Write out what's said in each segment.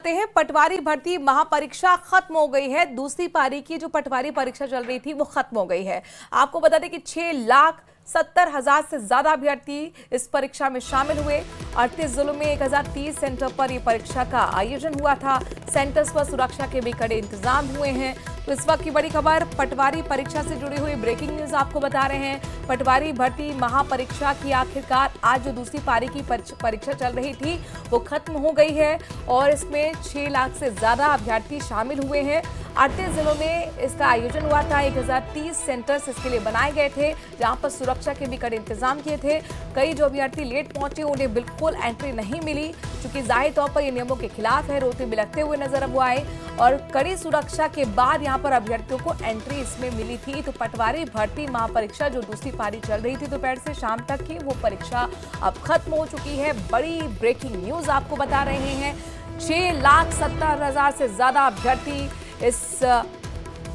हैं पटवारी भर्ती महापरीक्षा खत्म हो गई है। दूसरी पारी की जो पटवारी परीक्षा चल रही थी वो खत्म हो गई है। आपको बता दें कि 6,70,000 से ज्यादा अभ्यर्थी इस परीक्षा में शामिल हुए। 38 जिलों में 1030 सेंटर पर यह परीक्षा का आयोजन हुआ था। सेंटर्स पर सुरक्षा के भी कड़े इंतजाम हुए हैं। तो इस वक्त की बड़ी खबर, पटवारी परीक्षा से जुड़ी हुई ब्रेकिंग न्यूज आपको बता रहे हैं। पटवारी भर्ती महापरीक्षा की आखिरकार आज जो दूसरी पारी की परीक्षा चल रही थी वो खत्म हो गई है और इसमें 6 लाख से ज्यादा अभ्यर्थी शामिल हुए हैं। 38 जिलों में इसका आयोजन हुआ था। 1030 सेंटर्स इसके लिए बनाए गए थे, जहां पर सुरक्षा के भी कड़े इंतजाम किए थे। कई जो अभ्यर्थी लेट पहुंचे उन्हें बिल्कुल एंट्री नहीं मिली, क्योंकि जाहिर तौर पर ये नियमों के खिलाफ है। रोते बिलखते हुए नजर अब वो आए और कड़ी सुरक्षा के बाद यहाँ पर अभ्यर्थियों को एंट्री इसमें मिली थी। तो पटवारी भर्ती महापरीक्षा जो दूसरी पारी चल रही थी दोपहर से शाम तक की, वो परीक्षा अब खत्म हो चुकी है। बड़ी ब्रेकिंग न्यूज आपको बता रहे हैं। 6,70,000 से ज्यादा अभ्यर्थी इस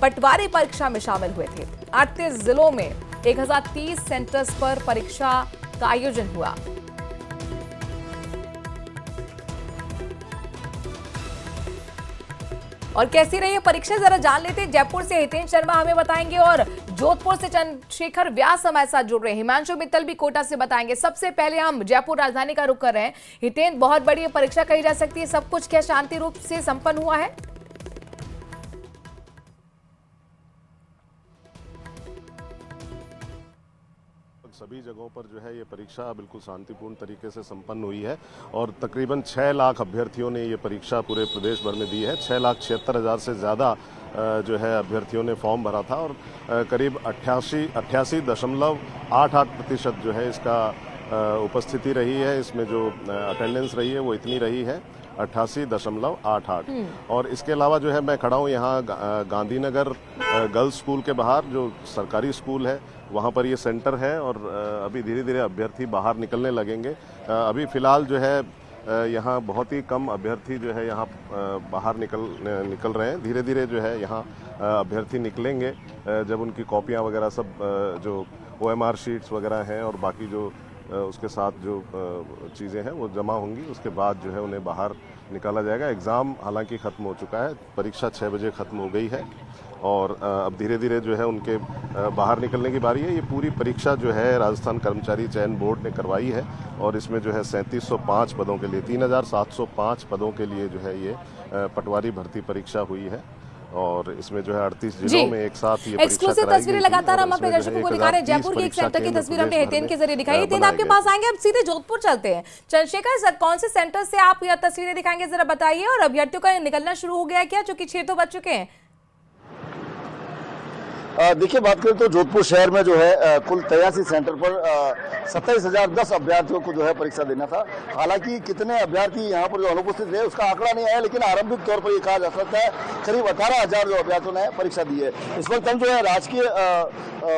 पटवारी परीक्षा में शामिल हुए थे। 38 जिलों में 1030 सेंटर्स पर परीक्षा का आयोजन हुआ। और कैसी रही है परीक्षा, जरा जान लेते हैं। जयपुर से हितेन शर्मा हमें बताएंगे और जोधपुर से चंद्रशेखर व्यास हमारे साथ जुड़ रहे हैं। हिमांशु मित्तल भी कोटा से बताएंगे। सबसे पहले हम जयपुर राजधानी का रुख कर रहे हैं। हितेन, बहुत बड़ी परीक्षा कही जा सकती है, सब कुछ क्या शांति रूप से संपन्न हुआ है? सभी जगहों पर जो है ये परीक्षा बिल्कुल शांतिपूर्ण तरीके से संपन्न हुई है और तकरीबन 6 लाख अभ्यर्थियों ने ये परीक्षा पूरे प्रदेश भर में दी है। 6,76,000 से ज़्यादा जो है अभ्यर्थियों ने फॉर्म भरा था और करीब 88.88% जो है इसका उपस्थिति रही है। इसमें जो अटेंडेंस रही है वो इतनी रही है 88.88। और इसके अलावा जो है मैं खड़ा हूँ यहाँ गांधीनगर गर्ल्स स्कूल के बाहर, जो सरकारी स्कूल है वहाँ पर ये सेंटर है और अभी धीरे धीरे अभ्यर्थी बाहर निकलने लगेंगे। अभी फ़िलहाल जो है यहाँ बहुत ही कम अभ्यर्थी जो है यहाँ बाहर निकल रहे हैं। धीरे धीरे जो है यहाँ अभ्यर्थी निकलेंगे जब उनकी कॉपियाँ वगैरह सब जो OMR शीट्स वगैरह हैं और बाकी जो उसके साथ जो चीज़ें हैं वो जमा होंगी, उसके बाद जो है उन्हें बाहर निकाला जाएगा। एग्ज़ाम हालांकि ख़त्म हो चुका है, परीक्षा 6 बजे ख़त्म हो गई है और अब धीरे धीरे जो है उनके बाहर निकलने की बारी है। ये पूरी परीक्षा जो है राजस्थान कर्मचारी चयन बोर्ड ने करवाई है और इसमें जो है 3705 पदों के लिए 3705 पदों के लिए जो है ये पटवारी भर्ती परीक्षा हुई है और इसमें जो है 38 जिलों में एक साथ ये एक्सक्लूसिव तस्वीरें लगातार हम अपने दर्शकों को दिखा रहे हैं। जयपुर की एक सेंटर की तस्वीर हमने हितेन के जरिए दिखाई। हितेन, आपके पास आएंगे, अब सीधे जोधपुर चलते हैं। चंद्रशेखर सर, कौन से सेंटर से आप यह तस्वीरें दिखाएंगे, जरा बताइए। और अभ्यर्थियों का निकलना शुरू हो गया है क्या, चूंकि 6 तो बज चुके हैं? देखिए, बात करें तो जोधपुर शहर में जो है कुल 83 सेंटर पर 27,010 अभ्यर्थियों को जो है परीक्षा देना था। हालांकि कितने अभ्यर्थी यहाँ पर जो अनुपस्थित रहे उसका आंकड़ा नहीं आया, लेकिन आरंभिक तौर पर ये कहा जा सकता है करीब 18,000 जो अभ्यर्थियों ने परीक्षा दी है। इस वक्त हम जो है राजकीय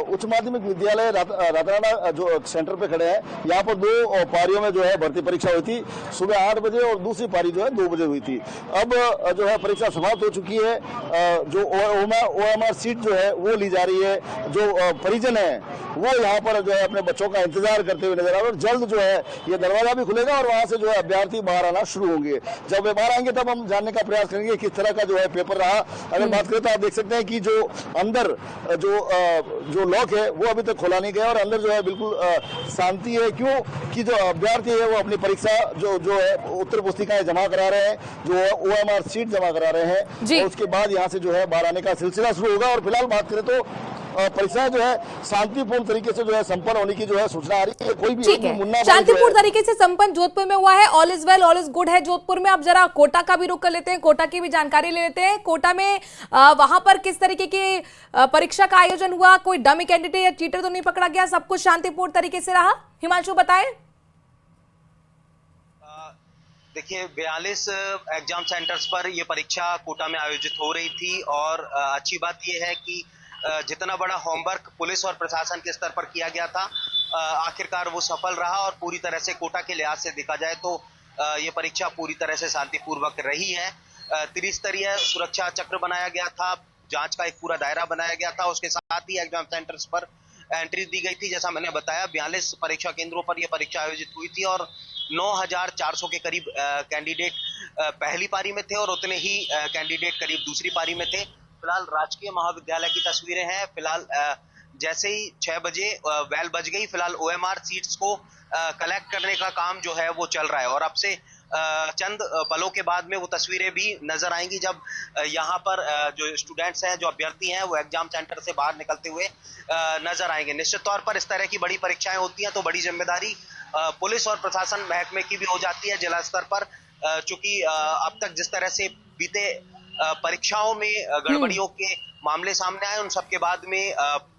उच्च माध्यमिक विद्यालय रातराना जो सेंटर पे खड़े हैं। यहाँ पर 2 पारियों में जो है भर्ती परीक्षा हुई थी, सुबह 8 बजे और दूसरी पारी जो है 2 बजे हुई थी। अब जो है परीक्षा समाप्त हो चुकी है। जो OMR सीट जो है वो जा रही है। जो परिजन है वो यहाँ पर जो है अपने बच्चों का इंतजार करते हुए नजर आ रहे हैं और जल्द जो है ये दरवाजा भी खुलेगा और वहां से जो है अभ्यर्थी बाहर आना शुरू होंगे। जब वे बाहर आएंगे तब हम जानने का प्रयास करेंगे किस तरह का जो है पेपर रहा। अगर बात करें तो आप देख सकते हैं कि जो अंदर जो लॉक है वो अभी तक खोला नहीं गया और अंदर जो है बिल्कुल शांति है। क्यों कि जो अभ्यर्थी है वो अपनी परीक्षा जो है उत्तर पुस्तिकाएं जमा करा रहे हैं, जो OMR सीट जमा करा रहे हैं और उसके बाद यहाँ से जो है बाहर आने का सिलसिला शुरू होगा। और फिलहाल बात करें तो परीक्षा जो है शांतिपूर्ण तरीके से जो है संपन्न होने की जो है सूचना आ रही है। कोई भी शांतिपूर्ण तरीके से संपन्न जोधपुर में हुआ है। All is well, all is good है जोधपुर में। अब जरा कोटा का भी रुख कर लेते हैं, कोटा की भी जानकारी ले लेते हैं। कोटा में वहां पर किस तरीके की परीक्षा का आयोजन हुआ? कोई डमी कैंडिडेट या चीटर तो नहीं पकड़ा गया? सब कुछ शांतिपूर्ण तरीके से रहा? हिमांशु बताए। देखिए, 42 एग्जाम सेंटर्स पर यह परीक्षा कोटा में आयोजित हो रही थी और अच्छी बात यह है कि जितना बड़ा होमवर्क पुलिस और प्रशासन के स्तर पर किया गया था, आखिरकार वो सफल रहा और पूरी तरह से कोटा के लिहाज से देखा जाए तो ये परीक्षा पूरी तरह से शांतिपूर्वक रही है। त्रिस्तरीय सुरक्षा चक्र बनाया गया था, जांच का एक पूरा दायरा बनाया गया था, उसके साथ ही एग्जाम सेंटर्स पर एंट्री दी गई थी। जैसा मैंने बताया, 42 परीक्षा केंद्रों पर यह परीक्षा आयोजित हुई थी और 9,400 के करीब कैंडिडेट पहली पारी में थे और उतने ही कैंडिडेट करीब दूसरी पारी में थे। फिलहाल राजकीय महाविद्यालय की तस्वीरें हैं। फिलहाल जैसे ही 6 बजे बेल बज गई, फिलहाल OMR सीट्स को कलेक्ट करने का काम जो है वो चल रहा है और अब से चंद पलों के बाद में वो तस्वीरें भी नजर आएंगी जब यहाँ पर जो स्टूडेंट्स हैं, जो अभ्यर्थी हैं, वो एग्जाम सेंटर से बाहर निकलते हुए नजर आएंगे। निश्चित तौर पर इस तरह की बड़ी परीक्षाएं होती हैं तो बड़ी जिम्मेदारी पुलिस और प्रशासन महकमे की भी हो जाती है जिला स्तर पर, चूंकि अब तक जिस तरह से बीते परीक्षाओं में गड़बड़ियों के मामले सामने आए, उन सबके बाद में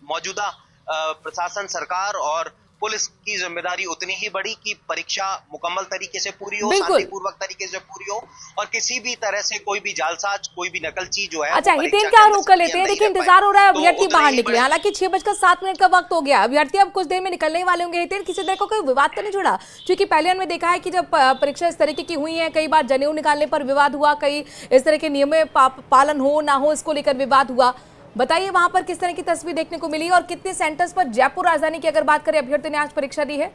मौजूदा प्रशासन, सरकार और पुलिस की जिम्मेदारी उतनी ही बड़ी कि परीक्षा मुकम्मल तरीके से पूरी हो, शांतिपूर्वक तरीके से पूरी हो और किसी भी तरह से कोई भी जालसाज, कोई भी नकलची जो है। अच्छा, हितेन क्या रोक कर लेते हैं। देखिए, इंतजार हो रहा है अभ्यर्थी बाहर निकले। हालांकि 6:07 का वक्त हो गया, अभ्यर्थी अब कुछ देर में निकलने वाले होंगे। हितेन, किसी तरह का कोई विवाद तो नहीं जुड़ा? क्योंकि पहले हमने देखा है कि जब परीक्षा इस तरीके की हुई है, कई बार जनेऊ निकालने पर विवाद हुआ, कई इस तरह के नियमों पालन हो ना हो इसको लेकर विवाद हुआ। बताइए वहां पर किस तरह की तस्वीर देखने को मिली और कितने सेंटर्स पर जयपुर राजधानी की अगर बात करें अभ्यर्थी ने आज परीक्षा दी है?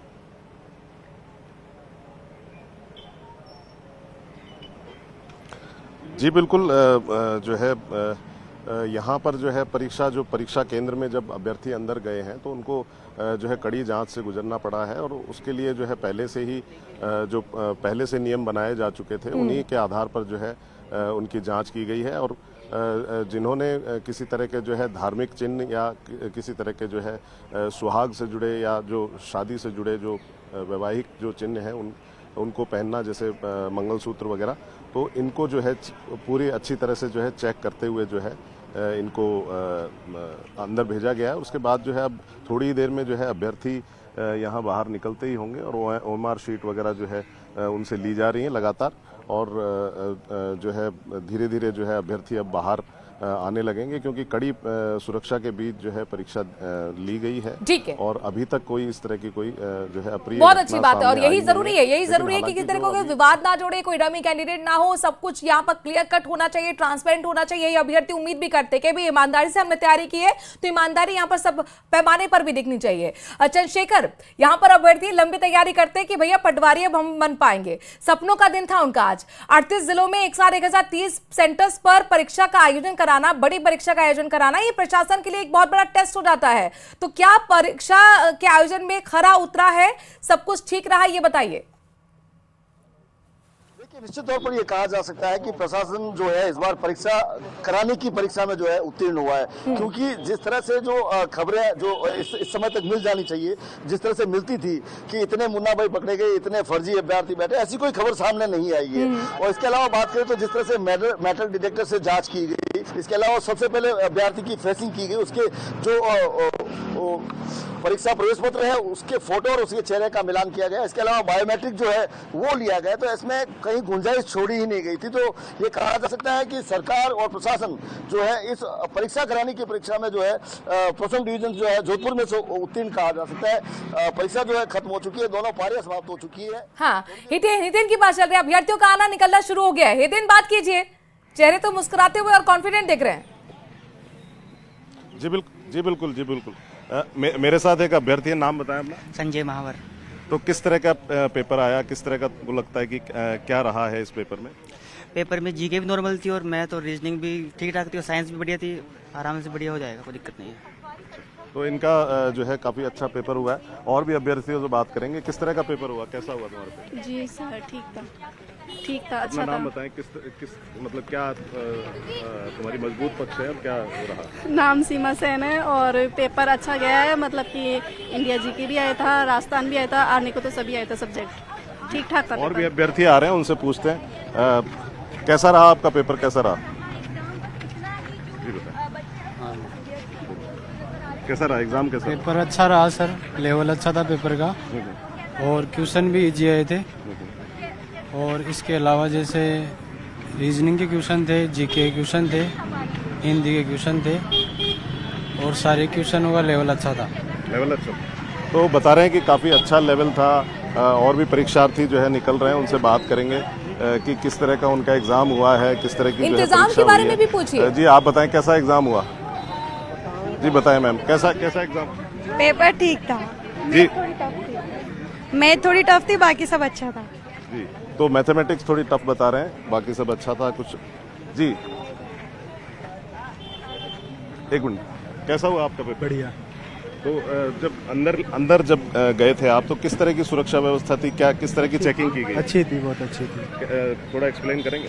जी बिल्कुल, जो है यहाँ पर जो है परीक्षा केंद्र में जब अभ्यर्थी अंदर गए हैं तो उनको जो है कड़ी जांच से गुजरना पड़ा है और उसके लिए जो है पहले से ही जो पहले से नियम बनाए जा चुके थे उन्हीं के आधार पर जो है उनकी जांच की गई है। और जिन्होंने किसी तरह के जो है धार्मिक चिन्ह या किसी तरह के जो है सुहाग से जुड़े या जो शादी से जुड़े जो वैवाहिक जो चिन्ह हैं उनको पहनना, जैसे मंगलसूत्र वगैरह, तो इनको जो है पूरी अच्छी तरह से जो है चेक करते हुए जो है इनको अंदर भेजा गया है। उसके बाद जो है अब थोड़ी ही देर में जो है अभ्यर्थी यहाँ बाहर निकलते ही होंगे और OMR शीट वगैरह जो है उनसे ली जा रही हैं लगातार और जो है धीरे धीरे जो है अभ्यर्थी अब बाहर आने लगेंगे क्योंकि कड़ी सुरक्षा के बीच जो है परीक्षा ली गई है। ठीक है। और अभी तक कोई इस तरह की कोई जो है अप्रिय बहुत अच्छी बात है और यही जरूरी है कि किसी तरह का कोई विवाद ना जोड़े, कोई डमी कैंडिडेट ना हो, सब कुछ यहाँ पर क्लियर कट होना चाहिए, ट्रांसपेरेंट होना चाहिए। ये अभ्यर्थी उम्मीद भी करते कि भाई ईमानदारी से हमने तैयारी की है तो ईमानदारी यहाँ पर सब पैमाने पर भी दिखनी चाहिए। चंद्रशेखर, यहाँ पर अभ्यर्थी लंबी तैयारी करते कि भैया पटवारी अब हम बन पाएंगे, सपनों का दिन था उनका। आज 38 जिलों में 1030 सेंटर्स पर परीक्षा का आयोजन कराना, बड़ी परीक्षा का आयोजन कराना, ये प्रशासन के लिए एक बहुत बड़ा टेस्ट हो जाता है। तो क्या परीक्षा के आयोजन में खरा उतरा है, सब कुछ ठीक रहा, ये बताइए। निश्चित तौर पर यह कहा जा सकता है कि प्रशासन जो है इस बार परीक्षा कराने की परीक्षा में जो है उत्तीर्ण हुआ है, क्योंकि जिस तरह से जो खबरें जो इस समय तक मिल जानी चाहिए, जिस तरह से मिलती थी कि इतने मुन्ना भाई पकड़े गए, इतने फर्जी अभ्यर्थी बैठे, ऐसी कोई खबर सामने नहीं आई है। और इसके अलावा बात करें तो जिस तरह से मेटल डिटेक्टर से जांच की गई, इसके अलावा सबसे पहले अभ्यर्थी की फेसिंग की गई, उसके जो परीक्षा प्रवेश पत्र है उसके फोटो और उसके चेहरे का मिलान किया गया। इसके अलावा बायोमेट्रिक जो है वो लिया गया, तो इसमें कहीं गुंजाइश छोड़ी ही नहीं गई थी। तो ये कहा जा सकता है कि सरकार और प्रशासन जो है इस परीक्षा कराने की परीक्षा में जो है प्रथम डिवीजन जो है जोधपुर में से उत्तीर्ण कहा जा सकता है। परीक्षा जो है खत्म हो चुकी है, दोनों पारियां समाप्त हो चुकी है। हाँ, हितेन की बात चल रही है, अभ्यर्थियों का आना निकलना शुरू हो गया है। हितेन, बात कीजिए, चेहरे तो मुस्कुराते हुए और कॉन्फिडेंट दिख रहे हैं। जी बिल्कुल। मेरे साथ एक अभ्यर्थी है, नाम बताएं अपना। संजय महावर। तो किस तरह का पेपर आया, किस तरह का वो लगता है कि क्या रहा है इस पेपर में? पेपर में जीके भी नॉर्मल थी और मैथ और रीजनिंग भी ठीक ठाक थी और साइंस भी बढ़िया थी, आराम से बढ़िया हो जाएगा, कोई दिक्कत नहीं है। तो इनका जो है काफी अच्छा पेपर हुआ है। और भी अभ्यर्थियों से बात करेंगे, किस तरह का पेपर हुआ, कैसा हुआ तुम्हारा पेपर? जी सर, ठीक था, अच्छा था। नाम बताएं, किस मतलब क्या तुम्हारी मजबूत पक्ष है और क्या हो रहा? नाम सीमा सेन है और पेपर अच्छा गया है, मतलब कि इंडिया जीके भी आया था, राजस्थान भी आया था, आने को तो सभी आया था सब्जेक्ट, ठीक ठाक था। और भी अभ्यर्थी आ रहे हैं, उनसे पूछते हैं कैसा रहा आपका पेपर, कैसा रहा? जी बताएं, कैसा रहा एग्जाम? कैसा पेपर अच्छा रहा सर, लेवल अच्छा था पेपर का और क्वेश्चन भी इजी आए थे। और इसके अलावा जैसे रीजनिंग के क्वेश्चन थे, जीके के क्वेश्चन थे, हिंदी के क्वेश्चन थे और सारे क्वेश्चनों का लेवल अच्छा था। लेवल अच्छा, तो बता रहे हैं कि काफ़ी अच्छा लेवल था। और भी परीक्षार्थी जो है निकल रहे हैं, उनसे बात करेंगे कि किस तरह का उनका एग्जाम हुआ है, किस तरह की इंतजाम के बारे में भी पूछिए। जी आप बताएं कैसा एग्जाम हुआ? जी बताएं मैम, कैसा एग्जाम? पेपर ठीक था जी। मैथ थोड़ी टफ थी, बाकी सब अच्छा था। जी, तो मैथमेटिक्स थोड़ी टफ बता रहे हैं, बाकी सब अच्छा था। कुछ जी, एक मिनट, कैसा हुआ आपका पेपर? बढ़िया। तो जब अंदर जब गए थे आप, तो किस तरह की सुरक्षा व्यवस्था थी, क्या किस तरह की चेकिंग की गई? अच्छी थी, बहुत अच्छी थी। थोड़ा एक्सप्लेन करेंगे?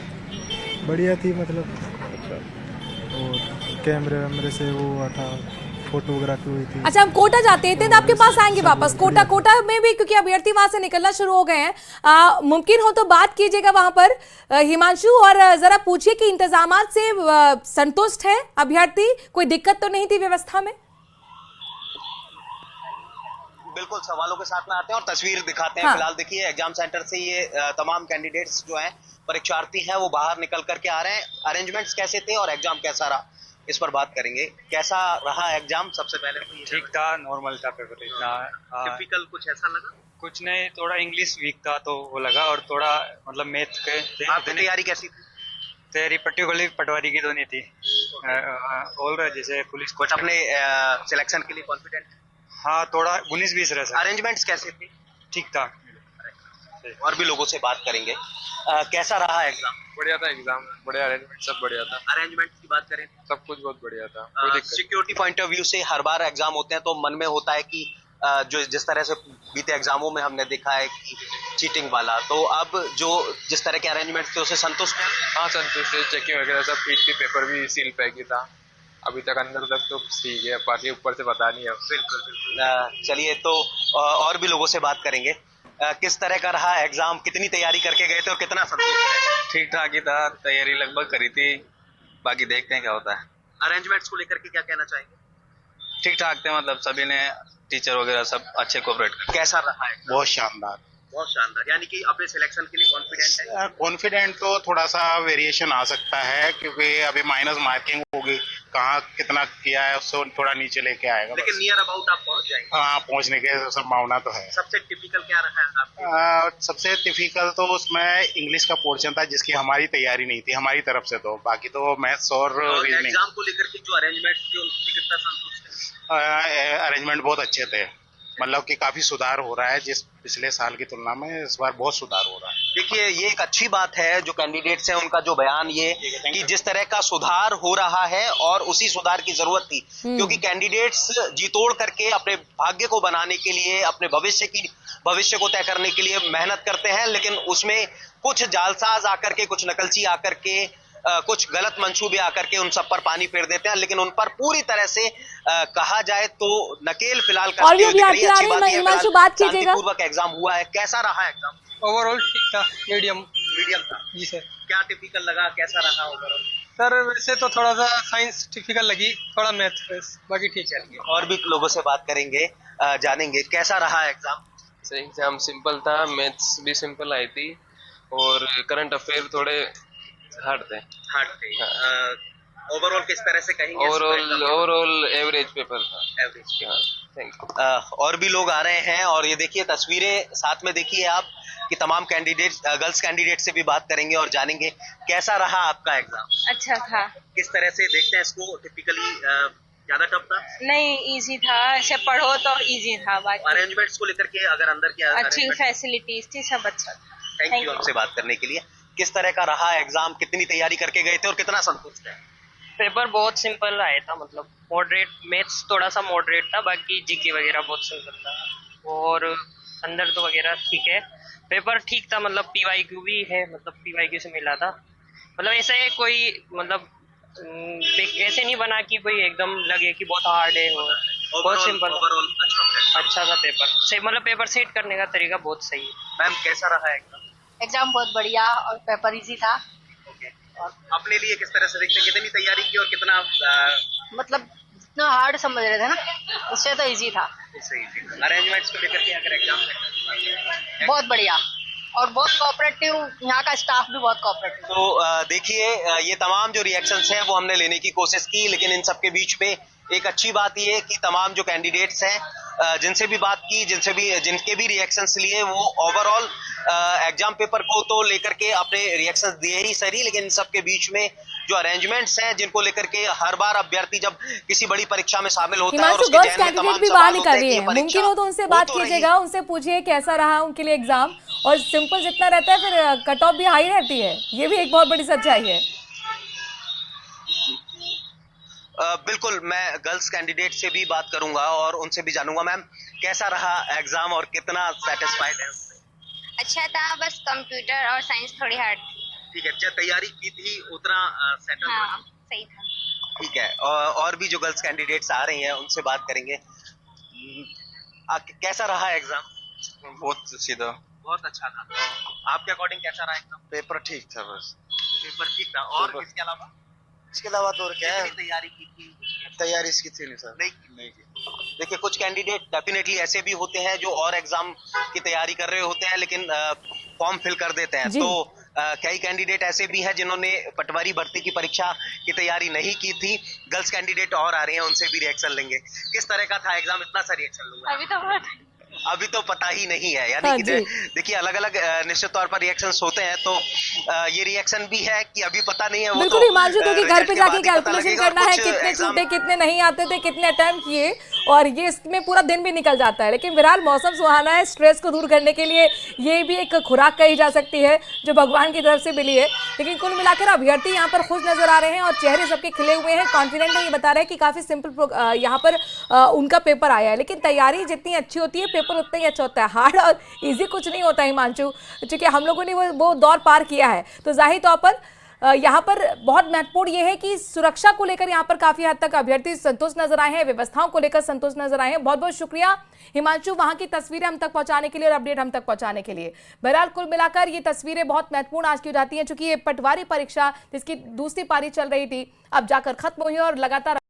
बढ़िया थी मतलब, अच्छा, और कैमरे वैमरे से वो हुआ था, फोटोग्राफी हुई थी। अच्छा, हम कोटा जाते हैं तो आपके पास आएंगे वापस। कोटा में भी क्योंकि अभ्यर्थी वहां से निकलना शुरू हो गए हैं, मुमकिन हो तो बात कीजिएगा वहां पर हिमांशु, और जरा पूछिए कि इंतजामात से संतुष्ट है अभ्यर्थी, कोई दिक्कत तो नहीं थी व्यवस्था में? बिल्कुल, सवालों के साथ में आते हैं और तस्वीर दिखाते हैं। हाँ। फिलहाल देखिए, एग्जाम सेंटर से ये तमाम कैंडिडेट्स जो हैं, परीक्षार्थी हैं, वो बाहर निकल करके आ रहे हैं। अरेंजमेंट्स कैसे थे और एग्जाम कैसा रहा, इस पर बात करेंगे। कैसा रहा एग्जाम? सबसे पहले तो ये ठीक था, नॉर्मल था पेपर, इतना टिपिकल कुछ ऐसा लगा? कुछ नहीं, थोड़ा इंग्लिश वीक था तो वो लगा, और थोड़ा मतलब मैथ के आपकी तैयारी कैसी थी? तैयारी पर्टिकुलरली पटवारी की तो नहीं थी, और जैसे पुलिस को कुछ अपने सिलेक्शन के लिए कॉन्फिडेंट? हाँ, थोड़ा 19-20 रह सकता। अरेंजमेंट्स कैसे थे? ठीक था। और भी लोगों से बात करेंगे। कैसा रहा एग्जाम? बढ़िया था एग्जाम, बढ़िया अरेंजमेंट, सब बढ़िया था। अरेंजमेंट्स की बात करें, सब कुछ बहुत बढ़िया था, कोई दिक्कत सिक्योरिटी पॉइंट ऑफ व्यू से हर बार एग्जाम होते हैं तो मन में होता है कि जो जिस तरह से बीते एग्जामों में हमने देखा है कि चीटिंग वाला, तो अब जो जिस तरह के अरेंजमेंट्स थे उससे संतुष्ट हैं? हाँ, संतुष्ट है। चेकिंग वगैरह सब ठीक थी, पेपर भी सील पैक ही था अभी तक, अंदर तक तो ठीक है, बाकी ऊपर से पता नहीं है। बिल्कुल। चलिए, तो और भी लोगों से बात करेंगे। किस तरह का रहा एग्जाम, कितनी तैयारी करके गए थे और कितना संतुष्ट है? ठीक ठाक ही था, तैयारी लगभग करी थी, बाकी देखते हैं क्या होता है। अरेंजमेंट्स को लेकर के क्या कहना चाहेंगे? ठीक ठाक थे, मतलब सभी ने, टीचर वगैरह सब अच्छे कोऑपरेट कर। कैसा रहा है? बहुत शानदार। बहुत शानदार। यानी कि अपने सिलेक्शन के लिए कॉन्फिडेंट है? कॉन्फिडेंट तो थोड़ा सा वेरिएशन आ सकता है, क्योंकि अभी माइनस मार्किंग होगी, कहाँ कितना किया है उससे थोड़ा नीचे लेके आएगा, लेकिन नियर अबाउट आप पहुंच जाएंगे। हाँ, पहुंचने की संभावना तो है। सबसे टिपिकल क्या रहा है आपके? सबसे टिपिकल तो उसमें इंग्लिश का पोर्शन था, जिसकी हमारी तैयारी नहीं थी हमारी तरफ से, तो बाकी तो मैथ्स और रीजनिंग। एग्जाम को लेकर के जो अरेंजमेंट थे उनसे कितना संतुष्ट है? अरेंजमेंट बहुत अच्छे थे, मतलब कि काफी सुधार हो रहा है, जिस पिछले साल की तुलना में इस बार बहुत सुधार हो रहा है। देखिए, ये एक अच्छी बात है जो कैंडिडेट्स हैं उनका जो बयान ये कि जिस तरह का सुधार हो रहा है, और उसी सुधार की जरूरत थी, क्योंकि कैंडिडेट्स जी तोड़ करके अपने भाग्य को बनाने के लिए, अपने भविष्य को तय करने के लिए मेहनत करते हैं, लेकिन उसमें कुछ जालसाज आकर के, कुछ नकलची आकर के, कुछ गलत मंसूबे आकर के उन सब पर पानी फेर देते हैं, लेकिन उन पर पूरी तरह से कहा जाए तो नकेल फिलहाल और हिमांशु बात कीजिएगा। शांतिपूर्वक एग्जाम हुआ है, कैसा रहा एग्जाम? ओवरऑल ठीक था, मीडियम था। जी सर। क्या टिपिकल लगा, कैसा रहा ओवरऑल? सर वैसे तो थोड़ा सा साइंस टिपिकल लगी, थोड़ा मैथ, बाकी ठीक है। और भी लोगों से बात करेंगे, जानेंगे कैसा रहा एग्जाम। एग्जाम सिंपल था, मैथ्स भी सिंपल आई थी, और करंट अफेयर थोड़े हार्ड थे। ओवरऑल किस तरह से कहेंगे? ओवरऑल एवरेज पेपर था। एवरेज। Thank you. और भी लोग आ रहे हैं, और ये देखिए तस्वीरें साथ में देखिए आप कि तमाम कैंडिडेट, गर्ल्स कैंडिडेट से भी बात करेंगे और जानेंगे कैसा रहा आपका एग्जाम। अच्छा था। किस तरह से देखते हैं इसको? टिपिकली ज्यादा टफ था? नहीं, इजी था, ऐसे पढ़ो तो इजी था। बाकी अरेंजमेंट्स को लेकर के अगर अंदर क्या अच्छी फैसिलिटीज थी, सब अच्छा था। थैंक यू हमसे बात करने के लिए। किस तरह का रहा एग्जाम, कितनी तैयारी करके गए थे और कितना संतुष्ट है? पेपर बहुत सिंपल आया था, मतलब मॉडरेट, मैथ्स थोड़ा सा मॉडरेट था, बाकी जीके वगैरह बहुत सिंपल था, और अंदर तो वगैरह ठीक है। पेपर ठीक था, मतलब पीवाईक्यू भी है, मतलब पीवाईक्यू से मिला था, मतलब ऐसे कोई मतलब ऐसे नहीं बना कि कोई एकदम लगे कि बहुत हार्ड है, बहुत सिंपल। ओवरऑल अच्छा था पेपर से, मतलब पेपर सेट करने का तरीका बहुत सही है। मैम, कैसा रहा एग्जाम? एग्जाम बहुत बढ़िया और पेपर इजी था। और अपने लिए किस तरह से देखते हैं, कितनी तैयारी की और कितना मतलब जितना हार्ड समझ रहे थे ना, उससे तो इजी था। सही थी। अरेंजमेंट्स को लेकर के अगर एग्जाम बहुत बढ़िया, और बहुत कोऑपरेटिव, यहाँ का स्टाफ भी बहुत कोऑपरेटिव। तो देखिए, ये तमाम जो रिएक्शंस हैं वो हमने लेने की कोशिश की, लेकिन इन सब के बीच में एक अच्छी बात यह है कि तमाम जो कैंडिडेट्स हैं जिनसे भी बात की, जिनके भी रिएक्शंस लिए, वो ओवरऑल एग्जाम पेपर को तो लेकर के अपने रिएक्शंस दिए ही सही, लेकिन इन सबके बीच में जो अरेंजमेंट्स हैं जिनको लेकर के हर बार अभ्यर्थी जब किसी बड़ी परीक्षा में शामिल होता है और उसके गर्ल्स जहन में कैंडिडेट तमाम भी बाहर सवाल निकल होते हैं रही कि है, ये परीक्षा मुमकिन हो तो उनसे हो बात तो रही कीजिएगा, उनसे पूछिए कैसा रहा उनके लिए एग्जाम, और सिंपल जितना रहता है फिर कट ऑफ भी हाई रहती है, ये भी एक बहुत बड़ी सच्चाई है। बिल्कुल, मैं गर्ल्स कैंडिडेट से भी बात करूंगा और उनसे भी जानूंगा, मैम कैसा रहा एग्जाम और कितना सेटिस्फाइड है? अच्छा था, बस कंप्यूटर और साइंस थोड़ी हार्ड थी। ठीक है, जब तैयारी की थी उतना सेटल? हाँ, सही था। ठीक है, और भी जो गर्ल्स कैंडिडेट्स आ रही हैं उनसे बात करेंगे। कैसा रहा एग्जाम? बहुत सीधा, बहुत अच्छा था। आपके अकॉर्डिंग कैसा रहा एग्जाम? पेपर ठीक था, बस पेपर ठीक था। और इसके अलावा? इसके अलावा तो और क्या है, तैयारी की थी? तैयारी इसकी थी नहीं सर, नहीं की। देखिए, कुछ कैंडिडेट डेफिनेटली ऐसे भी होते हैं जो और एग्जाम की तैयारी कर रहे होते हैं लेकिन फॉर्म फिल कर देते हैं, तो कई कैंडिडेट ऐसे भी हैं जिन्होंने पटवारी भर्ती की परीक्षा की तैयारी नहीं की थी। गर्ल्स कैंडिडेट और आ रहे हैं, उनसे भी रिएक्शन लेंगे। किस तरह का था एग्जाम? इतना सा रिएक्शन लूंगा। अभी तो पता ही नहीं है, यानी कि देखिए अलग अलग निश्चित तौर पर रिएक्शंस होते हैं, तो ये रिएक्शन भी है कि अभी पता नहीं है। वो बिल्कुल हिमांशु, क्योंकि घर पे जाके कैलकुलेशन करना है, कितने छूटे, कितने नहीं आते थे, कितने अटेम्प्ट किए, और ये इसमें पूरा दिन भी निकल जाता है। लेकिन फिलहाल मौसम सुहाना है, स्ट्रेस को दूर करने के लिए ये भी एक खुराक कही जा सकती है जो भगवान की तरफ से मिली है। लेकिन कुल मिलाकर अभ्यर्थी यहाँ पर खुश नजर आ रहे हैं और चेहरे सबके खिले हुए हैं, कॉन्फिडेंट है। ये बता रहे हैं कि काफी सिंपल यहाँ पर उनका पेपर आया है, लेकिन तैयारी जितनी अच्छी होती है पेपर उतना ही अच्छा होता है। हार्ड और इजी कुछ नहीं होता हिमांशु, क्योंकि हम लोगों ने वो दौर पार किया है। तो जाहिर तौर पर यहाँ पर बहुत महत्वपूर्ण ये है कि सुरक्षा को लेकर यहाँ पर काफी हद तक अभ्यर्थी संतुष्ट नजर आए हैं, व्यवस्थाओं को लेकर संतुष्ट नजर आए हैं। बहुत बहुत शुक्रिया हिमांशु वहां की तस्वीरें हम तक पहुंचाने के लिए और अपडेट हम तक पहुंचाने के लिए। बहरहाल कुल मिलाकर ये तस्वीरें बहुत महत्वपूर्ण आज की हो जाती हैं, चूंकि ये पटवारी परीक्षा जिसकी दूसरी पारी चल रही थी अब जाकर खत्म हुई और लगातार